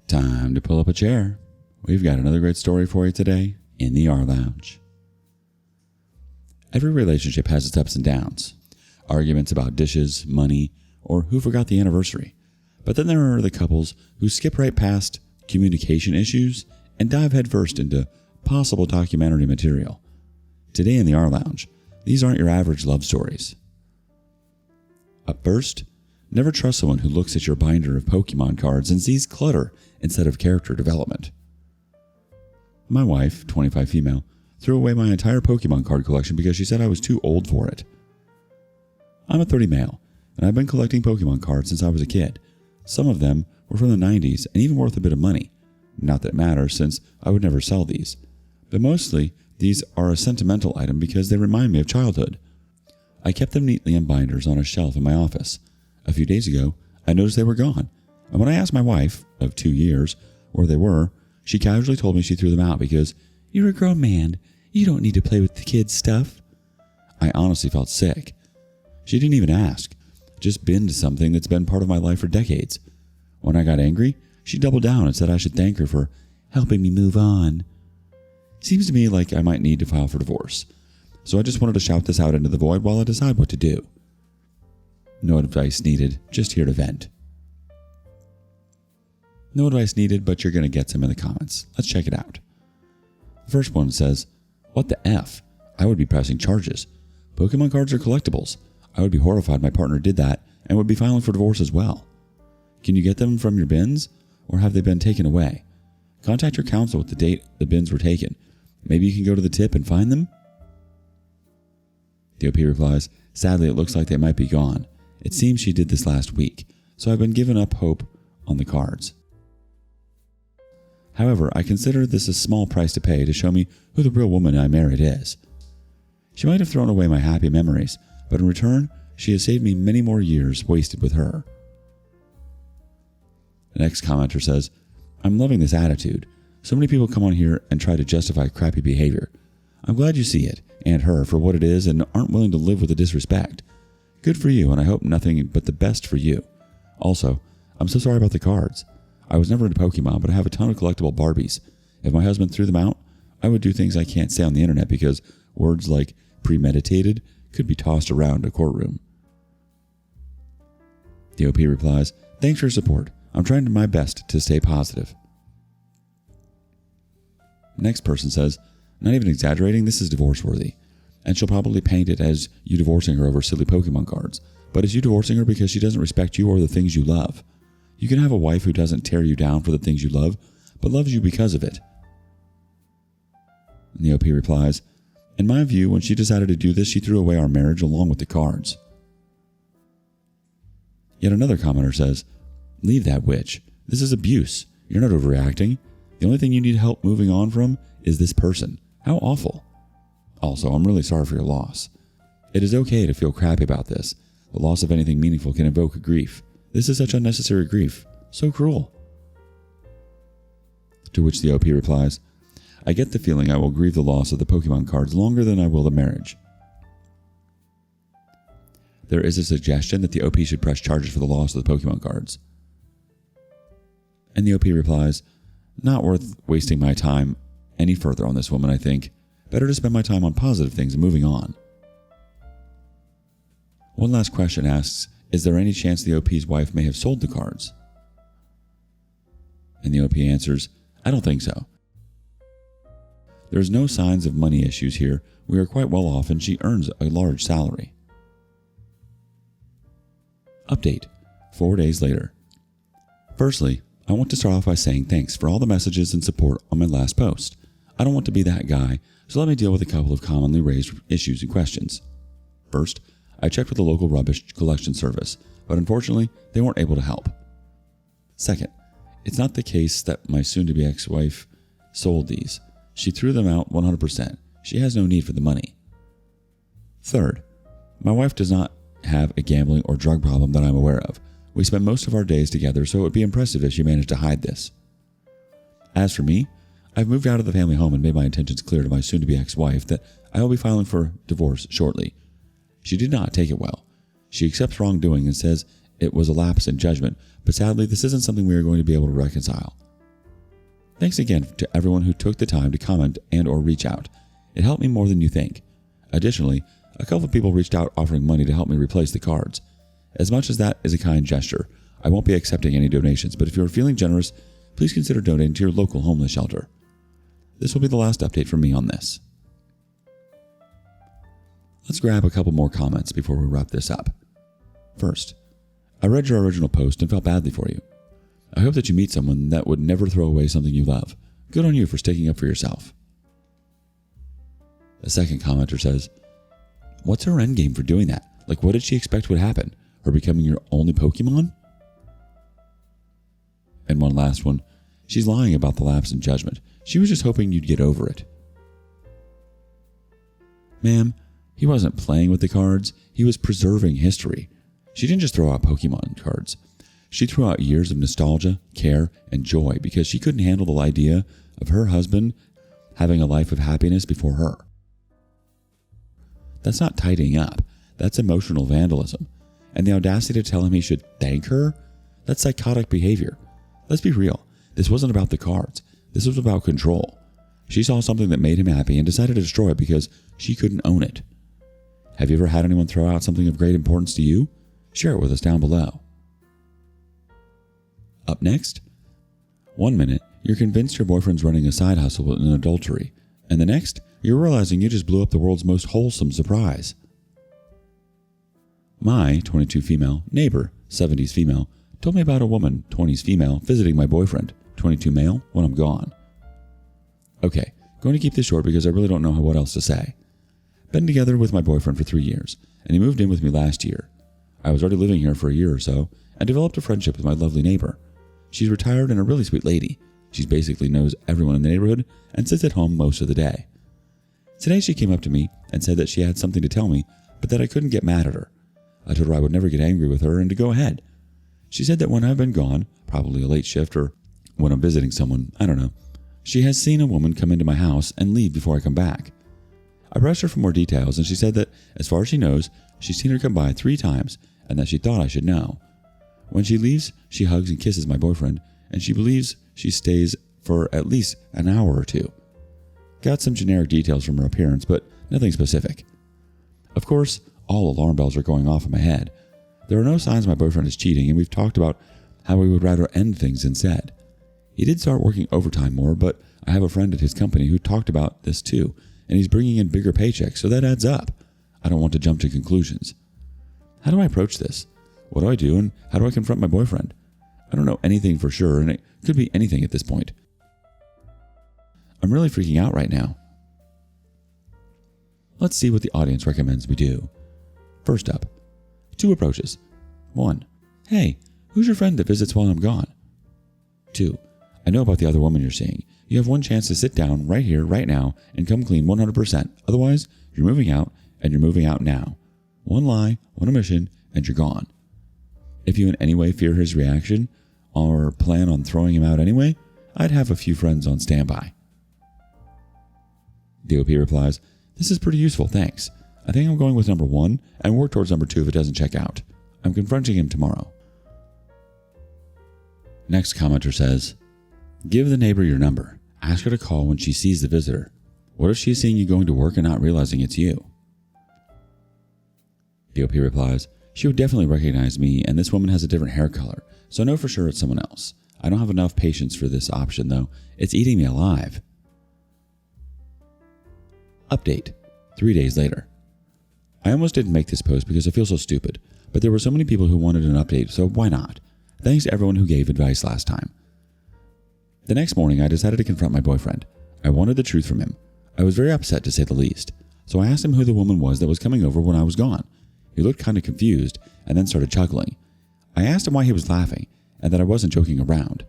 Time to pull up a chair. We've got another great story for you today in the rLounge. Every relationship has its ups and downs. Arguments about dishes, money, or who forgot the anniversary. But then there are the couples who skip right past communication issues and dive headfirst into possible documentary material. Today in the rLounge, these aren't your average love stories. Up first, never trust someone who looks at your binder of Pokémon cards and sees clutter instead of character development. My wife, 25 female, threw away my entire Pokémon card collection because she said I was too old for it. I'm a 30 male, and I've been collecting Pokémon cards since I was a kid. Some of them were from the 90s and even worth a bit of money. Not that it matters since I would never sell these. But mostly, these are a sentimental item because they remind me of childhood. I kept them neatly in binders on a shelf in my office. A few days ago, I noticed they were gone. And when I asked my wife, of 2 years, where they were, she casually told me she threw them out because, "You're a grown man. You don't need to play with the kids' stuff." I honestly felt sick. She didn't even ask. Just binned something that's been part of my life for decades. When I got angry, she doubled down and said I should thank her for helping me move on. Seems to me like I might need to file for divorce. So I just wanted to shout this out into the void while I decide what to do. No advice needed, just here to vent. No advice needed, but you're going to get some in the comments. Let's check it out. The first one says, "What the F? I would be pressing charges. Pokemon cards are collectibles. I would be horrified my partner did that and would be filing for divorce as well. Can you get them from your bins, or have they been taken away? Contact your counsel with the date the bins were taken. Maybe you can go to the tip and find them?" The OP replies, "Sadly, it looks like they might be gone. It seems she did this last week, so I've been giving up hope on the cards. However, I consider this a small price to pay to show me who the real woman I married is. She might have thrown away my happy memories, but in return, she has saved me many more years wasted with her." The next commenter says, "I'm loving this attitude. So many people come on here and try to justify crappy behavior. I'm glad you see it, and her, for what it is and aren't willing to live with the disrespect. Good for you, and I hope nothing but the best for you. Also, I'm so sorry about the cards. I was never into Pokemon, but I have a ton of collectible Barbies. If my husband threw them out, I would do things I can't say on the internet because words like premeditated could be tossed around a courtroom." The OP replies, "Thanks for your support. I'm trying my best to stay positive." Next person says, "Not even exaggerating, this is divorce worthy. And she'll probably paint it as you divorcing her over silly Pokemon cards, but it's you divorcing her because she doesn't respect you or the things you love. You can have a wife who doesn't tear you down for the things you love, but loves you because of it." And the OP replies, "In my view, when she decided to do this, she threw away our marriage along with the cards." Yet another commenter says, "Leave that witch. This is abuse. You're not overreacting. The only thing you need help moving on from is this person. How awful. Also, I'm really sorry for your loss. It is okay to feel crappy about this. The loss of anything meaningful can evoke a grief. This is such unnecessary grief. So cruel." To which the OP replies, "I get the feeling I will grieve the loss of the Pokemon cards longer than I will the marriage." There is a suggestion that the OP should press charges for the loss of the Pokemon cards. And the OP replies, "Not worth wasting my time any further on this woman, I think. Better to spend my time on positive things and moving on." One last question asks, is there any chance the OP's wife may have sold the cards? And the OP answers, "I don't think so. There's no signs of money issues here. We are quite well off and she earns a large salary." Update, 4 days later. Firstly, I want to start off by saying thanks for all the messages and support on my last post. I don't want to be that guy, so let me deal with a couple of commonly raised issues and questions. First, I checked with the local rubbish collection service, but unfortunately, they weren't able to help. Second, it's not the case that my soon-to-be ex-wife sold these. She threw them out 100%. She has no need for the money. Third, my wife does not have a gambling or drug problem that I'm aware of. We spend most of our days together, so it would be impressive if she managed to hide this. As for me, I've moved out of the family home and made my intentions clear to my soon-to-be ex-wife that I will be filing for divorce shortly. She did not take it well. She accepts wrongdoing and says it was a lapse in judgment, but sadly this isn't something we are going to be able to reconcile. Thanks again to everyone who took the time to comment and or reach out. It helped me more than you think. Additionally, a couple of people reached out offering money to help me replace the cards. As much as that is a kind gesture, I won't be accepting any donations, but if you're feeling generous, please consider donating to your local homeless shelter. This will be the last update from me on this. Let's grab a couple more comments before we wrap this up. First, I read your original post and felt badly for you. I hope that you meet someone that would never throw away something you love. Good on you for sticking up for yourself. The second commenter says, what's her endgame for doing that? Like, what did she expect would happen? Her becoming your only Pokemon? And one last one. She's lying about the lapse in judgment. She was just hoping you'd get over it. Ma'am, he wasn't playing with the cards. He was preserving history. She didn't just throw out Pokemon cards. She threw out years of nostalgia, care, and joy because she couldn't handle the idea of her husband having a life of happiness before her. That's not tidying up. That's emotional vandalism. And the audacity to tell him he should thank her? That's psychotic behavior. Let's be real. This wasn't about the cards. This was about control. She saw something that made him happy and decided to destroy it because she couldn't own it. Have you ever had anyone throw out something of great importance to you? Share it with us down below. Up next, 1 minute, you're convinced your boyfriend's running a side hustle with an adultery, and the next, you're realizing you just blew up the world's most wholesome surprise. My 22 female neighbor, 70s female, told me about a woman, 20s female, visiting my boyfriend, 22 male, when I'm gone. Okay, going to keep this short because I really don't know what else to say. Been together with my boyfriend for 3 years, and he moved in with me last year. I was already living here for a year or so, and developed a friendship with my lovely neighbor. She's retired and a really sweet lady. She basically knows everyone in the neighborhood and sits at home most of the day. Today she came up to me and said that she had something to tell me, but that I couldn't get mad at her. I told her I would never get angry with her and to go ahead. She said that when I've been gone, probably a late shift or when I'm visiting someone, I don't know, she has seen a woman come into my house and leave before I come back. I pressed her for more details and she said that, as far as she knows, she's seen her come by 3 times and that she thought I should know. When she leaves, she hugs and kisses my boyfriend, and she believes she stays for at least an hour or 2. Got some generic details from her appearance, but nothing specific. Of course, all alarm bells are going off in my head. There are no signs my boyfriend is cheating, and we've talked about how we would rather end things instead. He did start working overtime more, but I have a friend at his company who talked about this too, and he's bringing in bigger paychecks, so that adds up. I don't want to jump to conclusions. How do I approach this? What do I do, and how do I confront my boyfriend? I don't know anything for sure, and it could be anything at this point. I'm really freaking out right now. Let's see what the audience recommends we do. First up, 2 approaches. 1. Hey, who's your friend that visits while I'm gone? 2. I know about the other woman you're seeing. You have one chance to sit down right here, right now, and come clean 100%. Otherwise, you're moving out, and you're moving out now. 1 lie, 1 omission, and you're gone. If you in any way fear his reaction or plan on throwing him out anyway, I'd have a few friends on standby. DOP replies, this is pretty useful, thanks. I think I'm going with number 1 and work towards number 2 if it doesn't check out. I'm confronting him tomorrow. Next commenter says, give the neighbor your number. Ask her to call when she sees the visitor. What if she's seeing you going to work and not realizing it's you? DOP replies, she would definitely recognize me, and this woman has a different hair color, so I know for sure it's someone else. I don't have enough patience for this option, though. It's eating me alive. Update. 3 days later. I almost didn't make this post because I feel so stupid, but there were so many people who wanted an update, so why not? Thanks to everyone who gave advice last time. The next morning, I decided to confront my boyfriend. I wanted the truth from him. I was very upset, to say the least, so I asked him who the woman was that was coming over when I was gone. He looked kind of confused and then started chuckling. I asked him why he was laughing and that I wasn't joking around.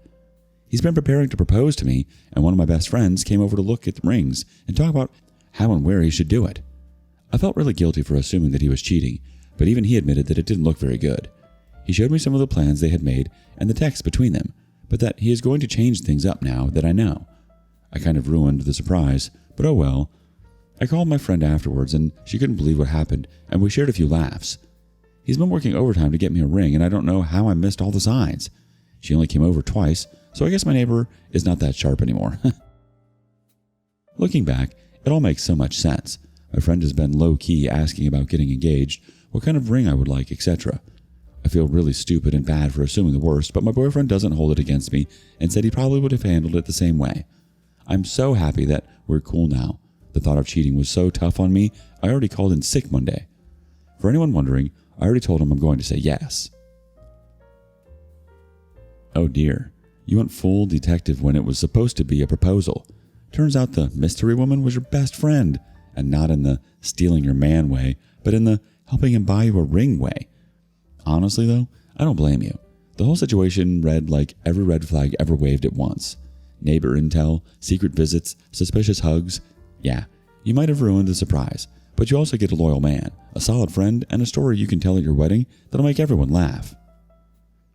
He's been preparing to propose to me, and one of my best friends came over to look at the rings and talk about how and where he should do it. I felt really guilty for assuming that he was cheating, but even he admitted that it didn't look very good. He showed me some of the plans they had made and the text between them, but that he is going to change things up now that I know. I kind of ruined the surprise, but oh well. I called my friend afterwards, and she couldn't believe what happened, and we shared a few laughs. He's been working overtime to get me a ring, and I don't know how I missed all the signs. She only came over twice, so I guess my neighbor is not that sharp anymore. Looking back, it all makes so much sense. My friend has been low-key asking about getting engaged, what kind of ring I would like, etc. I feel really stupid and bad for assuming the worst, but my boyfriend doesn't hold it against me and said he probably would have handled it the same way. I'm so happy that we're cool now. The thought of cheating was so tough on me, I already called in sick Monday. For anyone wondering, I already told him I'm going to say yes. Oh dear, you went full detective when it was supposed to be a proposal. Turns out the mystery woman was your best friend, and not in the stealing your man way, but in the helping him buy you a ring way. Honestly though, I don't blame you. The whole situation read like every red flag ever waved at once. Neighbor intel, secret visits, suspicious hugs. Yeah, you might have ruined the surprise, but you also get a loyal man, a solid friend, and a story you can tell at your wedding that'll make everyone laugh.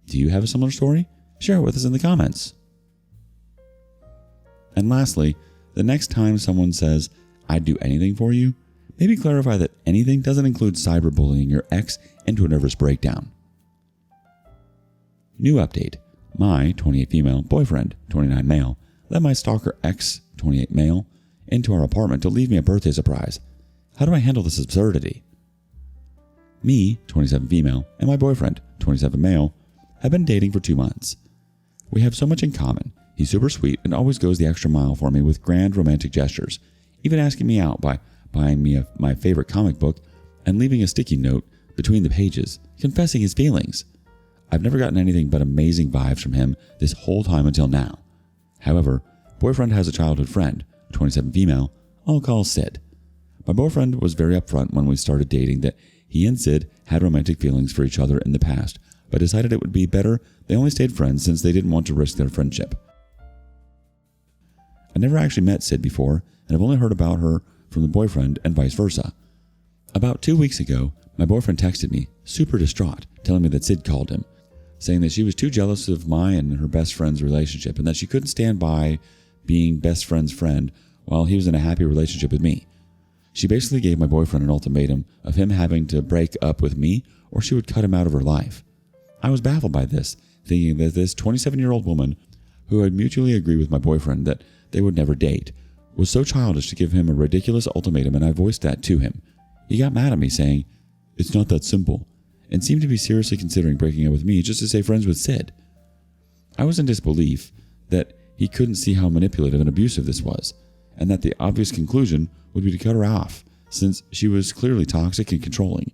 Do you have a similar story? Share it with us in the comments. And lastly, the next time someone says, "I'd do anything for you," maybe clarify that anything doesn't include cyberbullying your ex into a nervous breakdown. New update. My 28 female boyfriend, 29 male, let my stalker ex, 28 male, into our apartment to leave me a birthday surprise. How do I handle this absurdity? Me, 27 female, and my boyfriend, 27 male, have been dating for 2 months. We have so much in common. He's super sweet and always goes the extra mile for me with grand romantic gestures, even asking me out by buying me my favorite comic book and leaving a sticky note between the pages, confessing his feelings. I've never gotten anything but amazing vibes from him this whole time until now. However, boyfriend has a childhood friend, 27 female, I'll call Sid. My boyfriend was very upfront when we started dating that he and Sid had romantic feelings for each other in the past, but decided it would be better they only stayed friends since they didn't want to risk their friendship. I never actually met Sid before, and I've only heard about her from the boyfriend and vice versa. About 2 weeks ago, my boyfriend texted me, super distraught, telling me that Sid called him, saying that she was too jealous of my and her best friend's relationship and that she couldn't stand by being best friend's friend while he was in a happy relationship with me. She basically gave my boyfriend an ultimatum of him having to break up with me or she would cut him out of her life. I was baffled by this, thinking that this 27-year-old woman, who had mutually agreed with my boyfriend that they would never date, was so childish to give him a ridiculous ultimatum, and I voiced that to him. He got mad at me saying, "It's not that simple," and seemed to be seriously considering breaking up with me just to stay friends with Sid. I was in disbelief that he couldn't see how manipulative and abusive this was, and that the obvious conclusion would be to cut her off, since she was clearly toxic and controlling.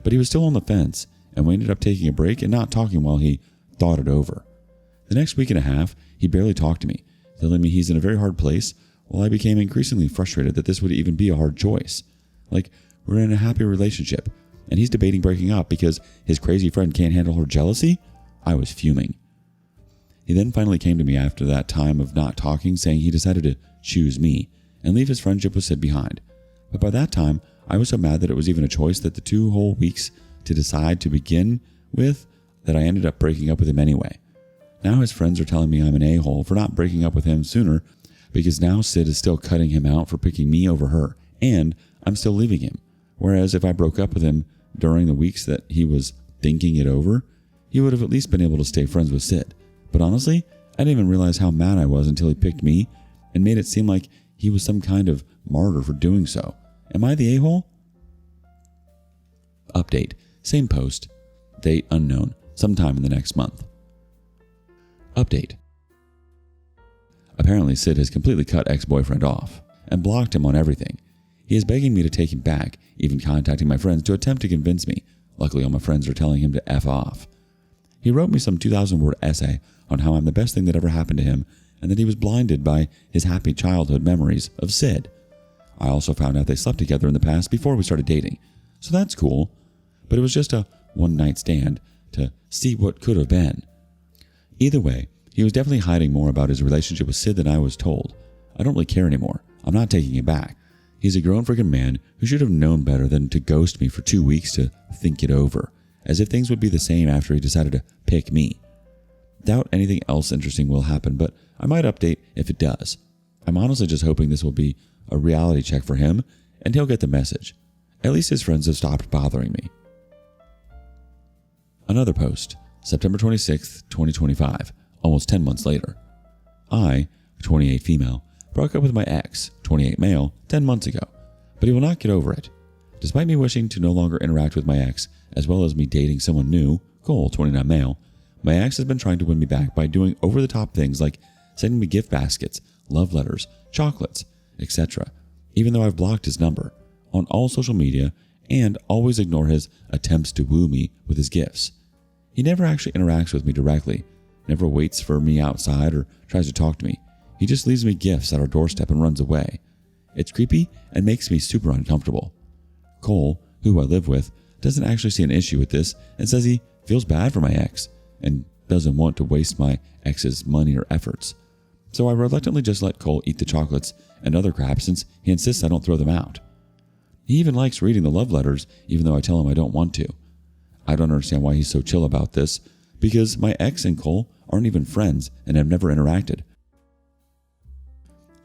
But he was still on the fence, and we ended up taking a break and not talking while he thought it over. The next week and a half, he barely talked to me, telling me he's in a very hard place, while I became increasingly frustrated that this would even be a hard choice. Like, we're in a happy relationship, and he's debating breaking up because his crazy friend can't handle her jealousy? I was fuming. He then finally came to me after that time of not talking, saying he decided to choose me and leave his friendship with Sid behind. But by that time, I was so mad that it was even a choice that the 2 whole weeks to decide to begin with that I ended up breaking up with him anyway. Now his friends are telling me I'm an a-hole for not breaking up with him sooner because now Sid is still cutting him out for picking me over her, and I'm still leaving him. Whereas if I broke up with him during the weeks that he was thinking it over, he would have at least been able to stay friends with Sid. But honestly, I didn't even realize how mad I was until he picked me and made it seem like he was some kind of martyr for doing so. Am I the a-hole? Update. Same post. Date unknown. Sometime in the next month. Update. Apparently Sid has completely cut ex-boyfriend off and blocked him on everything. He is begging me to take him back, even contacting my friends to attempt to convince me. Luckily all my friends are telling him to F off. He wrote me some 2,000-word essay on how I'm the best thing that ever happened to him and that he was blinded by his happy childhood memories of Sid. I also found out they slept together in the past before we started dating, so that's cool, but it was just a one-night stand to see what could have been. Either way, he was definitely hiding more about his relationship with Sid than I was told. I don't really care anymore. I'm not taking it back. He's a grown freaking man who should have known better than to ghost me for 2 weeks to think it over, as if things would be the same after he decided to pick me. Doubt anything else interesting will happen, but I might update if it does. I'm honestly just hoping this will be a reality check for him and he'll get the message. At least his friends have stopped bothering me. Another post, September 26th, 2025, almost 10 months later. I, 28 female, broke up with my ex, 28 male, 10 months ago, but he will not get over it. Despite me wishing to no longer interact with my ex, as well as me dating someone new, Cole, 29 male, my ex has been trying to win me back by doing over-the-top things like sending me gift baskets, love letters, chocolates, etc., even though I've blocked his number on all social media and always ignore his attempts to woo me with his gifts. He never actually interacts with me directly, never waits for me outside or tries to talk to me. He just leaves me gifts at our doorstep and runs away. It's creepy and makes me super uncomfortable. Cole, who I live with, doesn't actually see an issue with this and says he feels bad for my ex and doesn't want to waste my ex's money or efforts. So I reluctantly just let Cole eat the chocolates and other crap since he insists I don't throw them out. He even likes reading the love letters even though I tell him I don't want to. I don't understand why he's so chill about this because my ex and Cole aren't even friends and have never interacted.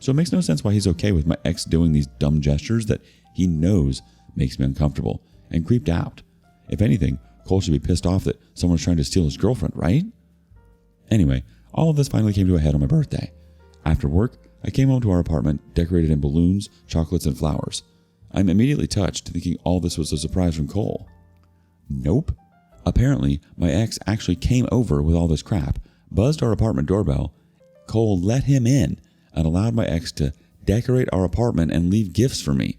So it makes no sense why he's okay with my ex doing these dumb gestures that he knows makes me uncomfortable and creeped out. If anything, Cole should be pissed off that someone's trying to steal his girlfriend, right? Anyway, all of this finally came to a head on my birthday. After work, I came home to our apartment decorated in balloons, chocolates, and flowers. I'm immediately touched, thinking all this was a surprise from Cole. Nope. Apparently, my ex actually came over with all this crap, buzzed our apartment doorbell. Cole let him in and allowed my ex to decorate our apartment and leave gifts for me.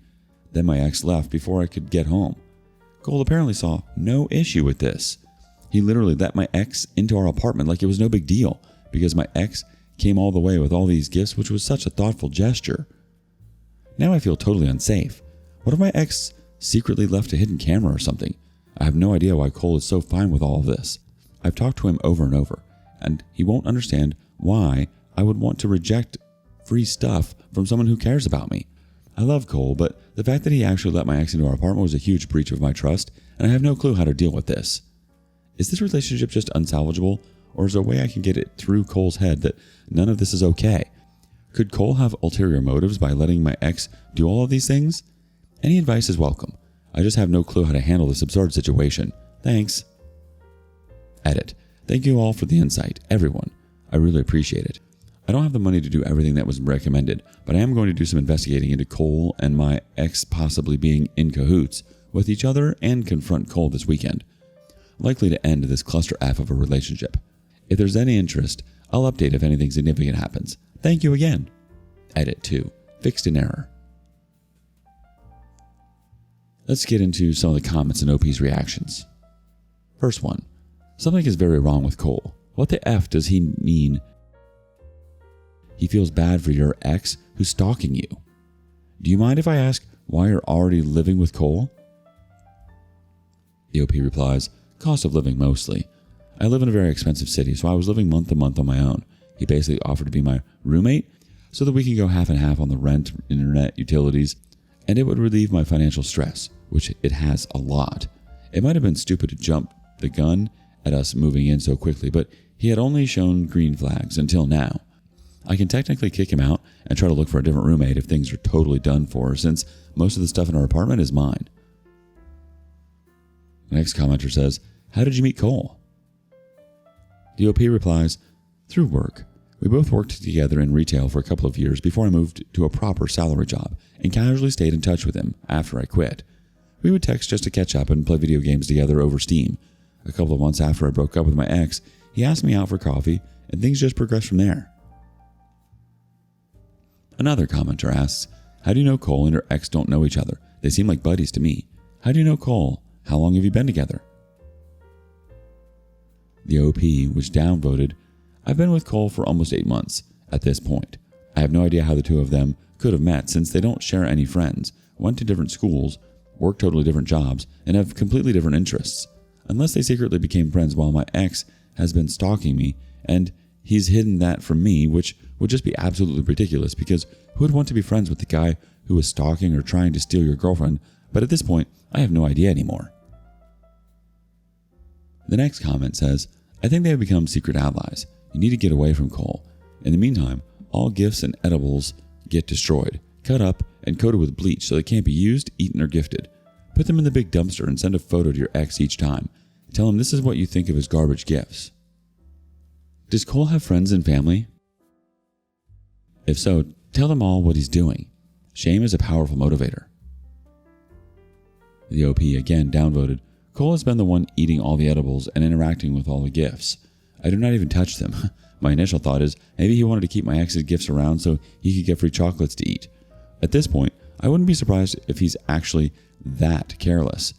Then my ex left before I could get home. Cole apparently saw no issue with this. He literally let my ex into our apartment like it was no big deal because my ex came all the way with all these gifts, which was such a thoughtful gesture. Now I feel totally unsafe. What if my ex secretly left a hidden camera or something? I have no idea why Cole is so fine with all of this. I've talked to him over and over, and he won't understand why I would want to reject free stuff from someone who cares about me. I love Cole, but the fact that he actually let my ex into our apartment was a huge breach of my trust, and I have no clue how to deal with this. Is this relationship just unsalvageable, or is there a way I can get it through Cole's head that none of this is okay? Could Cole have ulterior motives by letting my ex do all of these things? Any advice is welcome. I just have no clue how to handle this absurd situation. Thanks. Edit. Thank you all for the insight, everyone. I really appreciate it. I don't have the money to do everything that was recommended, but I am going to do some investigating into Cole and my ex possibly being in cahoots with each other and confront Cole this weekend. Likely to end this cluster F of a relationship. If there's any interest, I'll update if anything significant happens. Thank you again. Edit 2. Fixed an error. Let's get into some of the comments and OP's reactions. First one. Something is very wrong with Cole. What the F does he mean? He feels bad for your ex who's stalking you. Do you mind if I ask why you're already living with Cole? The OP replies, cost of living mostly. I live in a very expensive city, so I was living month to month on my own. He basically offered to be my roommate so that we can go half and half on the rent, internet, utilities, and it would relieve my financial stress, which it has a lot. It might have been stupid to jump the gun at us moving in so quickly, but he had only shown green flags until now. I can technically kick him out and try to look for a different roommate if things are totally done for, since most of the stuff in our apartment is mine. The next commenter says, how did you meet Cole? The OP replies, through work. We both worked together in retail for a couple of years before I moved to a proper salary job and casually stayed in touch with him after I quit. We would text just to catch up and play video games together over Steam. A couple of months after I broke up with my ex, he asked me out for coffee and things just progressed from there. Another commenter asks, how do you know Cole and her ex don't know each other? They seem like buddies to me. How do you know Cole? How long have you been together? The OP, which downvoted, I've been with Cole for almost 8 months at this point. I have no idea how the two of them could have met since they don't share any friends, went to different schools, work totally different jobs, and have completely different interests. Unless they secretly became friends while my ex has been stalking me, and he's hidden that from me, which would just be absolutely ridiculous because who would want to be friends with the guy who is stalking or trying to steal your girlfriend? But at this point, I have no idea anymore. The next comment says, I think they have become secret allies. You need to get away from Cole. In the meantime, all gifts and edibles get destroyed, cut up, and coated with bleach so they can't be used, eaten, or gifted. Put them in the big dumpster and send a photo to your ex each time. Tell him this is what you think of his garbage gifts. Does Cole have friends and family? If so, tell them all what he's doing. Shame is a powerful motivator. The OP again downvoted, Cole has been the one eating all the edibles and interacting with all the gifts. I do not even touch them. My initial thought is maybe he wanted to keep my ex's gifts around so he could get free chocolates to eat. At this point, I wouldn't be surprised if he's actually that careless.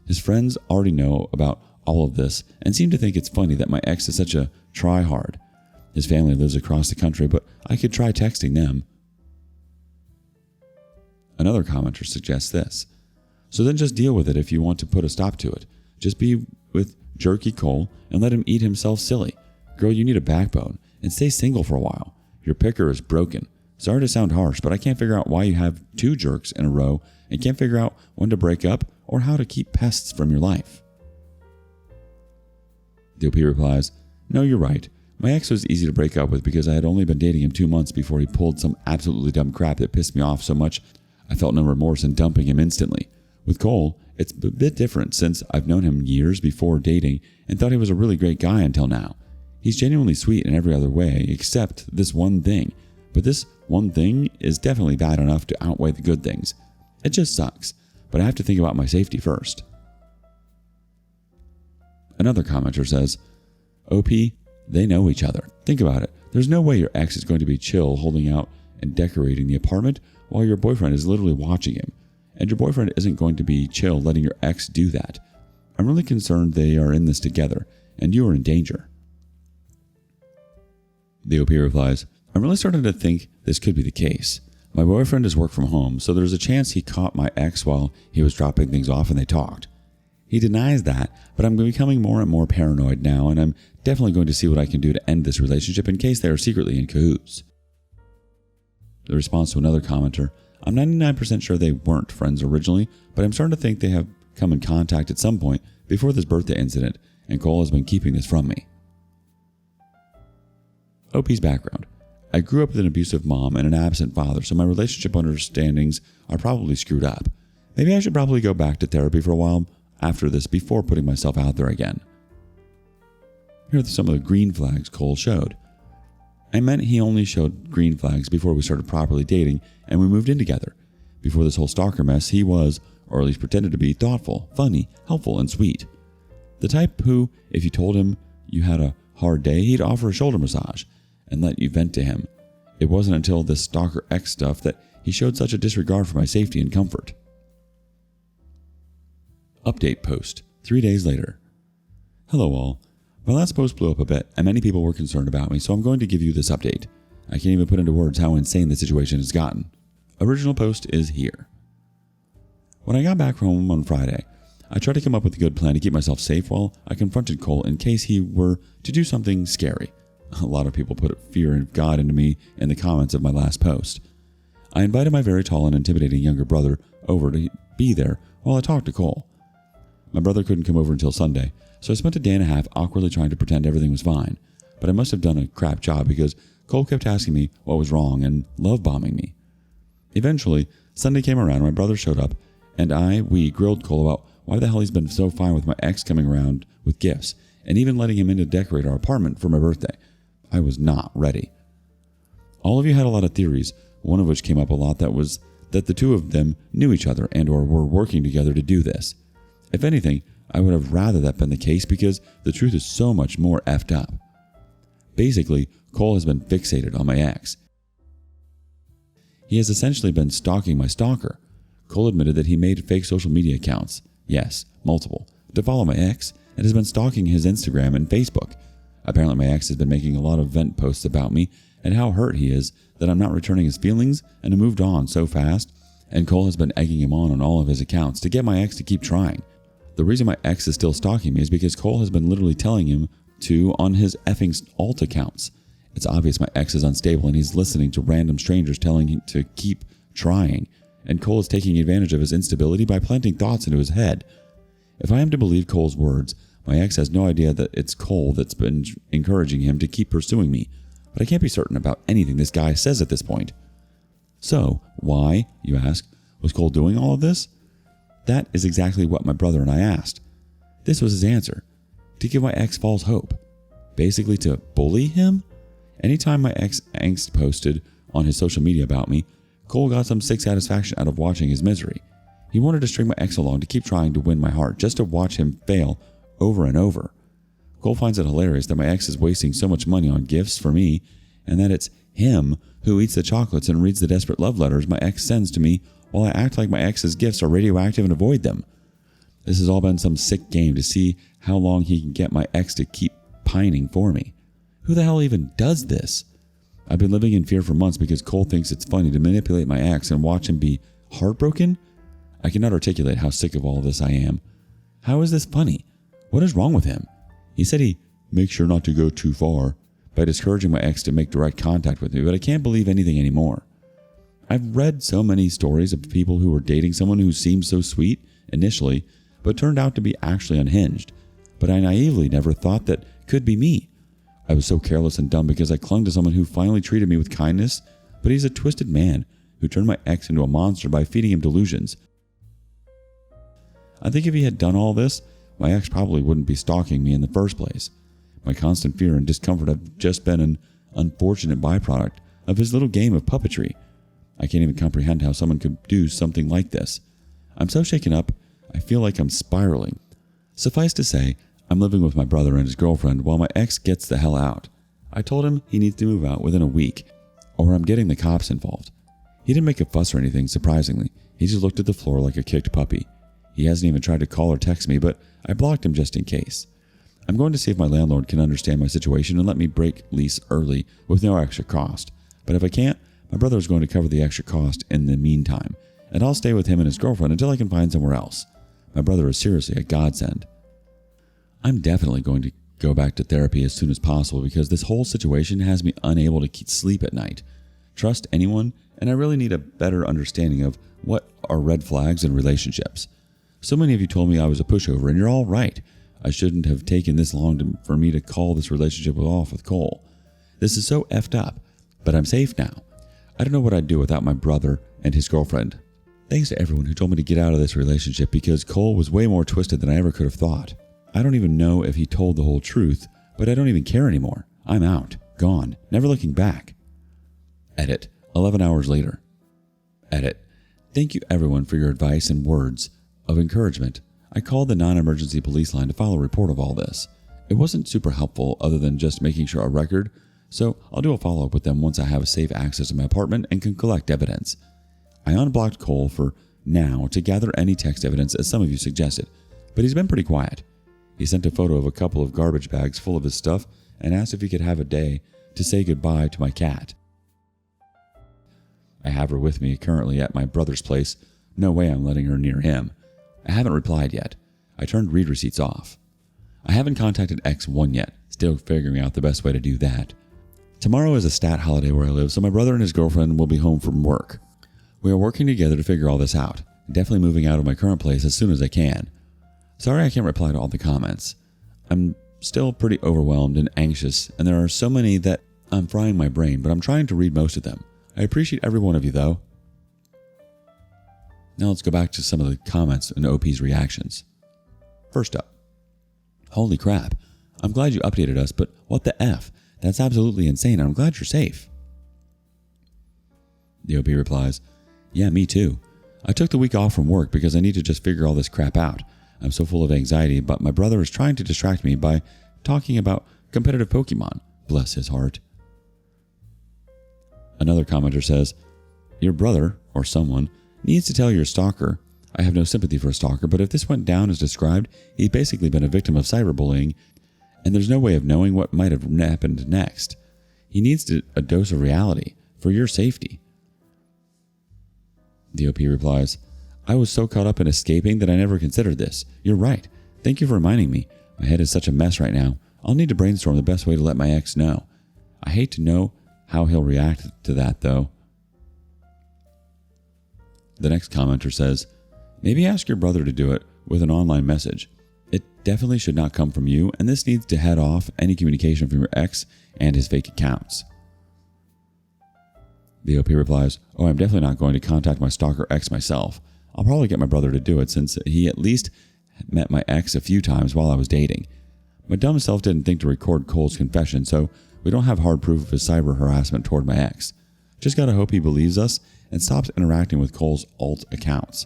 His friends already know about all of this and seem to think it's funny that my ex is such a try-hard. His family lives across the country, but I could try texting them. Another commenter suggests this. So then just deal with it if you want to put a stop to it. Just be with jerky Cole and let him eat himself silly. Girl, you need a backbone and stay single for a while. Your picker is broken. Sorry to sound harsh, but I can't figure out why you have 2 jerks in a row and can't figure out when to break up or how to keep pests from your life. The OP replies, no, you're right. My ex was easy to break up with because I had only been dating him 2 months before he pulled some absolutely dumb crap that pissed me off so much I felt no remorse in dumping him instantly. With Cole, it's a bit different since I've known him years before dating and thought he was a really great guy until now. He's genuinely sweet in every other way except this one thing, but this one thing is definitely bad enough to outweigh the good things. It just sucks, but I have to think about my safety first. Another commenter says, OP, they know each other. Think about it. There's no way your ex is going to be chill holding out and decorating the apartment while your boyfriend is literally watching him. And your boyfriend isn't going to be chill letting your ex do that. I'm really concerned they are in this together, and you are in danger. The OP replies, I'm really starting to think this could be the case. My boyfriend does work from home, so there's a chance he caught my ex while he was dropping things off and they talked. He denies that, but I'm becoming more and more paranoid now, and I'm definitely going to see what I can do to end this relationship in case they are secretly in cahoots. The response to another commenter, I'm 99% sure they weren't friends originally, but I'm starting to think they have come in contact at some point before this birthday incident, and Cole has been keeping this from me. OP's background. I grew up with an abusive mom and an absent father, so my relationship understandings are probably screwed up. Maybe I should probably go back to therapy for a while after this before putting myself out there again. Here are some of the green flags Cole showed. I meant he only showed green flags before we started properly dating and we moved in together. Before this whole stalker mess, he was, or at least pretended to be, thoughtful, funny, helpful, and sweet. The type who, if you told him you had a hard day, he'd offer a shoulder massage and let you vent to him. It wasn't until this stalker X stuff that he showed such a disregard for my safety and comfort. Update post, 3 days later. Hello all. My last post blew up a bit and many people were concerned about me, so I'm going to give you this update. I can't even put into words how insane the situation has gotten. Original post is here. When I got back from home on Friday, I tried to come up with a good plan to keep myself safe while I confronted Cole in case he were to do something scary. A lot of people put fear of God into me in the comments of my last post. I invited my very tall and intimidating younger brother over to be there while I talked to Cole. My brother couldn't come over until Sunday, so I spent a day and a half awkwardly trying to pretend everything was fine, but I must have done a crap job because Cole kept asking me what was wrong and love-bombing me. Eventually, Sunday came around and my brother showed up, and we grilled Cole about why the hell he's been so fine with my ex coming around with gifts, and even letting him in to decorate our apartment for my birthday. I was not ready. All of you had a lot of theories, one of which came up a lot that was that the two of them knew each other and or were working together to do this. If anything, I would have rather that been the case because the truth is so much more effed up. Basically, Cole has been fixated on my ex. He has essentially been stalking my stalker. Cole admitted that he made fake social media accounts, yes, multiple, to follow my ex and has been stalking his Instagram and Facebook. Apparently my ex has been making a lot of vent posts about me and how hurt he is that I'm not returning his feelings and have moved on so fast, and Cole has been egging him on all of his accounts to get my ex to keep trying. The reason my ex is still stalking me is because Cole has been literally telling him to on his effing alt accounts. It's obvious my ex is unstable and he's listening to random strangers telling him to keep trying, and Cole is taking advantage of his instability by planting thoughts into his head. If I am to believe Cole's words, my ex has no idea that it's Cole that's been encouraging him to keep pursuing me, but I can't be certain about anything this guy says at this point. So, why, you ask, was Cole doing all of this? That is exactly what my brother and I asked. This was his answer. To give my ex false hope. Basically to bully him? Anytime my ex angst posted on his social media about me, Cole got some sick satisfaction out of watching his misery. He wanted to string my ex along to keep trying to win my heart, just to watch him fail over and over. Cole finds it hilarious that my ex is wasting so much money on gifts for me, and that it's him who eats the chocolates and reads the desperate love letters my ex sends to me while I act like my ex's gifts are radioactive and avoid them. This has all been some sick game to see how long he can get my ex to keep pining for me. Who the hell even does this? I've been living in fear for months because Cole thinks it's funny to manipulate my ex and watch him be heartbroken. I cannot articulate how sick of all of this I am. How is this funny? What is wrong with him? He said he makes sure not to go too far by discouraging my ex to make direct contact with me, but I can't believe anything anymore. I've read so many stories of people who were dating someone who seemed so sweet initially, but turned out to be actually unhinged. But I naively never thought that could be me. I was so careless and dumb because I clung to someone who finally treated me with kindness, but he's a twisted man who turned my ex into a monster by feeding him delusions. I think if he had done all this, my ex probably wouldn't be stalking me in the first place. My constant fear and discomfort have just been an unfortunate byproduct of his little game of puppetry. I can't even comprehend how someone could do something like this. I'm so shaken up, I feel like I'm spiraling. Suffice to say, I'm living with my brother and his girlfriend while my ex gets the hell out. I told him he needs to move out within a week, or I'm getting the cops involved. He didn't make a fuss or anything, surprisingly. He just looked at the floor like a kicked puppy. He hasn't even tried to call or text me, but I blocked him just in case. I'm going to see if my landlord can understand my situation and let me break lease early with no extra cost. But if I can't, my brother is going to cover the extra cost in the meantime, and I'll stay with him and his girlfriend until I can find somewhere else. My brother is seriously a godsend. I'm definitely going to go back to therapy as soon as possible because this whole situation has me unable to sleep at night, trust anyone, and I really need a better understanding of what are red flags in relationships. So many of you told me I was a pushover, and you're all right. I shouldn't have taken this long for me to call this relationship off with Cole. This is so effed up, but I'm safe now. I don't know what I'd do without my brother and his girlfriend. Thanks to everyone who told me to get out of this relationship because Cole was way more twisted than I ever could have thought. I don't even know if he told the whole truth, but I don't even care anymore. I'm out, gone, never looking back. Edit, 11 hours later. Edit, thank you everyone for your advice and words of encouragement. I called the non-emergency police line to file a report of all this. It wasn't super helpful other than just making sure a record, so I'll do a follow-up with them once I have safe access to my apartment and can collect evidence. I unblocked Cole for now to gather any text evidence as some of you suggested, but he's been pretty quiet. He sent a photo of a couple of garbage bags full of his stuff and asked if he could have a day to say goodbye to my cat. I have her with me currently at my brother's place. No way I'm letting her near him. I haven't replied yet. I turned read receipts off. I haven't contacted X1 yet, still figuring out the best way to do that. Tomorrow is a stat holiday where I live, so my brother and his girlfriend will be home from work. We are working together to figure all this out. Definitely moving out of my current place as soon as I can. Sorry I can't reply to all the comments. I'm still pretty overwhelmed and anxious, and there are so many that I'm frying my brain, but I'm trying to read most of them. I appreciate every one of you, though. Now let's go back to some of the comments and OP's reactions. First up. Holy crap. I'm glad you updated us, but what the F? That's absolutely insane, and I'm glad you're safe. The OP replies, yeah, me too. I took the week off from work because I need to just figure all this crap out. I'm so full of anxiety, but my brother is trying to distract me by talking about competitive Pokémon. Bless his heart. Another commenter says, your brother, or someone, needs to tell your stalker. I have no sympathy for a stalker, but if this went down as described, he's basically been a victim of cyberbullying, and there's no way of knowing what might have happened next. He needs a dose of reality for your safety. The OP replies, I was so caught up in escaping that I never considered this. You're right. Thank you for reminding me. My head is such a mess right now. I'll need to brainstorm the best way to let my ex know. I hate to know how he'll react to that, though. The next commenter says, maybe ask your brother to do it with an online message. It definitely should not come from you, and this needs to head off any communication from your ex and his fake accounts. The OP replies, oh, I'm definitely not going to contact my stalker ex myself. I'll probably get my brother to do it since he at least met my ex a few times while I was dating. My dumb self didn't think to record Cole's confession, so we don't have hard proof of his cyber harassment toward my ex. Just gotta hope he believes us and stops interacting with Cole's alt accounts.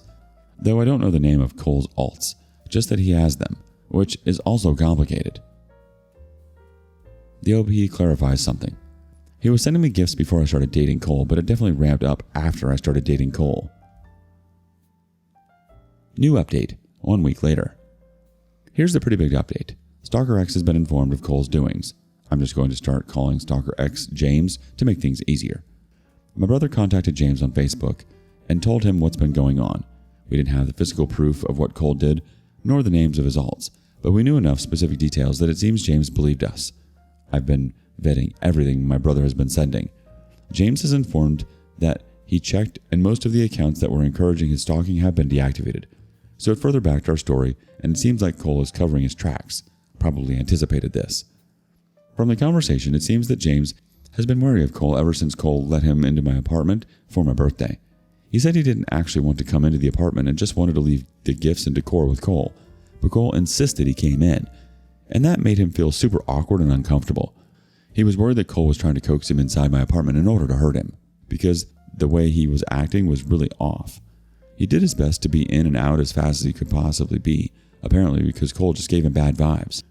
Though I don't know the name of Cole's alts, just that he has them, which is also complicated. The OP clarifies something. He was sending me gifts before I started dating Cole, but it definitely ramped up after I started dating Cole. New update, 1 week later. Here's the pretty big update. Stalker X has been informed of Cole's doings. I'm just going to start calling Stalker X James to make things easier. My brother contacted James on Facebook and told him what's been going on. We didn't have the physical proof of what Cole did, nor the names of his alts, but we knew enough specific details that it seems James believed us. I've been vetting everything my brother has been sending. James has informed that he checked and most of the accounts that were encouraging his stalking have been deactivated. So it further backed our story, and it seems like Cole is covering his tracks. Probably anticipated this. From the conversation, it seems that James has been wary of Cole ever since Cole let him into my apartment for my birthday. He said he didn't actually want to come into the apartment and just wanted to leave the gifts and decor with Cole, but Cole insisted he came in, and that made him feel super awkward and uncomfortable. He was worried that Cole was trying to coax him inside my apartment in order to hurt him, because the way he was acting was really off. He did his best to be in and out as fast as he could possibly be, apparently because Cole just gave him bad vibes.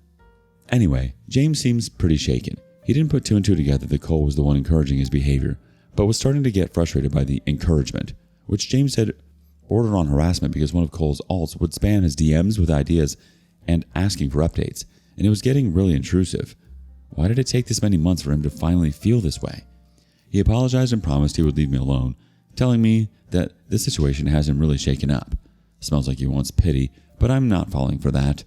Anyway, James seems pretty shaken. He didn't put two and two together that Cole was the one encouraging his behavior, but was starting to get frustrated by the encouragement, which James said bordered on harassment because one of Cole's alts would spam his DMs with ideas and asking for updates, and it was getting really intrusive. Why did it take this many months for him to finally feel this way? He apologized and promised he would leave me alone, telling me that this situation has him really shaken up. Smells like he wants pity, but I'm not falling for that.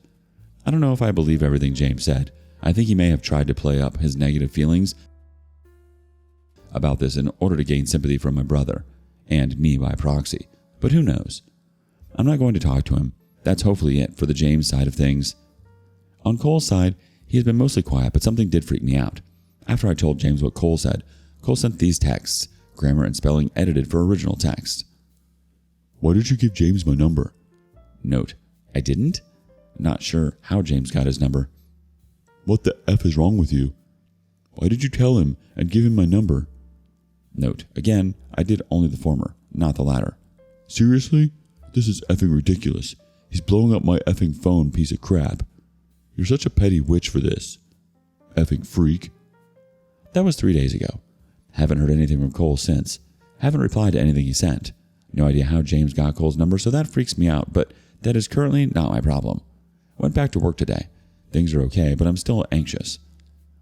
I don't know if I believe everything James said. I think he may have tried to play up his negative feelings about this in order to gain sympathy from my brother, and me by proxy, but who knows? I'm not going to talk to him. That's hopefully it for the James side of things. On Cole's side, he has been mostly quiet, but something did freak me out. After I told James what Cole said, Cole sent these texts, grammar and spelling edited for original text. Why did you give James my number? Note, I didn't? Not sure how James got his number. What the F is wrong with you? Why did you tell him and give him my number? Note, again, I did only the former, not the latter. Seriously? This is effing ridiculous. He's blowing up my effing phone, piece of crap. You're such a petty witch for this. Effing freak. That was 3 days ago. Haven't heard anything from Cole since. Haven't replied to anything he sent. No idea how James got Cole's number, so that freaks me out, but that is currently not my problem. Went back to work today. Things are okay, but I'm still anxious.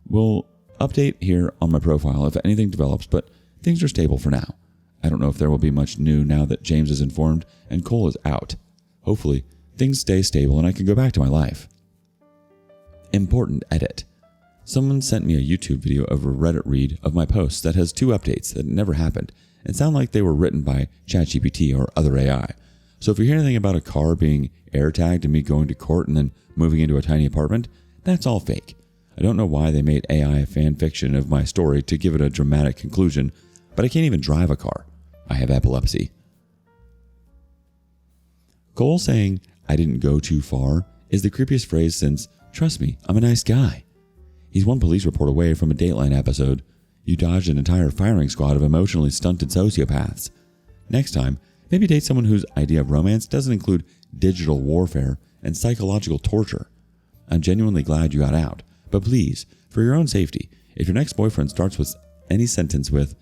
We'll update here on my profile if anything develops, but things are stable for now. I don't know if there will be much new now that James is informed and Cole is out. Hopefully, things stay stable and I can go back to my life. Important edit. Someone sent me a YouTube video of a Reddit read of my posts that has 2 updates that never happened and sound like they were written by ChatGPT or other AI. So if you hear anything about a car being air tagged and me going to court and then moving into a tiny apartment, that's all fake. I don't know why they made AI fan fiction of my story to give it a dramatic conclusion, but I can't even drive a car. I have epilepsy. Cole saying, I didn't go too far, is the creepiest phrase since, trust me, I'm a nice guy. He's one police report away from a Dateline episode. You dodged an entire firing squad of emotionally stunted sociopaths. Next time, maybe date someone whose idea of romance doesn't include digital warfare and psychological torture. I'm genuinely glad you got out, but please, for your own safety, if your next boyfriend starts with any sentence with,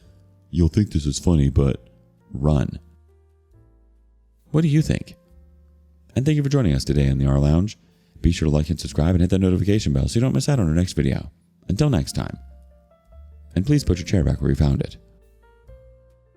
you'll think this is funny, but run. What do you think? And thank you for joining us today in the rLounge. Be sure to like and subscribe and hit that notification bell so you don't miss out on our next video. Until next time. And please put your chair back where you found it.